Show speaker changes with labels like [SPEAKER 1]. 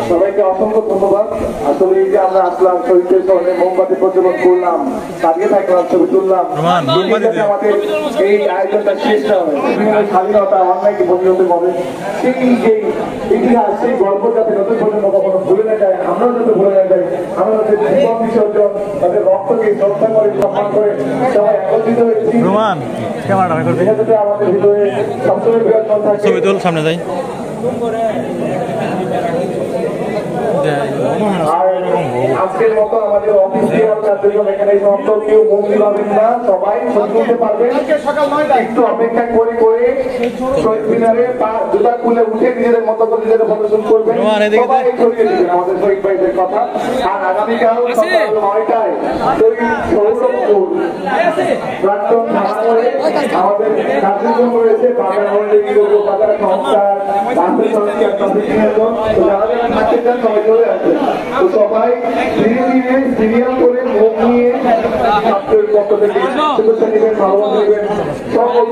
[SPEAKER 1] সবাইকে অসংখ্য ধন্যবাদ। আসলে এই যে আমরা আসলাম শহীদের স্মরণে মোমবাতি প্রজ্বলন করলাম, দাঁড়িয়ে থাকলাম, ছবি তুললাম, আমাদের এই আয়োজনটা শেষ না হয় স্বাধীনতা অন্যায়কে প্রতিরোধ হবে সেই যে ইতিহাস, সেই গল্প যাতে নতুন প্রজন্ম কখনো ভুলে না যায়, আমরাও যাতে ভুলে না যাই। আমরা হচ্ছে জীবন বিসর্জন, তাদের রক্তকে শ্রদ্ধা করে সম্মান করে সবাই একত্রিত হয়েছি। আমাদের ভিতরে সবসময় বিরাজমান থাকে।
[SPEAKER 2] সামনে যাই
[SPEAKER 1] আজকের মতো আমাদের অফিসিয়াল কার্যক্রম এখানে সমাপ্ত। কেউ মুখ দিবেন না, সবাই শুনতে পারবেন। একটু অপেক্ষা করে শহীদ মিনারে জুতা খুলে উঠে নিজেদের মতো করে নিজেদের প্রদর্শন করবেন, সবাই ছড়িয়ে দিবেন আমাদের শহীদ ভাইদের কথা। আর আগামীকাল সকাল 9টায় সৌরভপুর প্রাক্তন থানামোড়ে আমাদের কার্যক্রম রয়েছে। বাজার সংস্কার যারা যারা থাকতে চান সবাই চলে আসবে। তো সবাই ধীরে ধীরে সিরিয়াল করে মুখ নিয়ে ছাত্রের পক্ষ থেকে শুভেচ্ছা নেবেন, ভালোবাসা নেবেন। সকল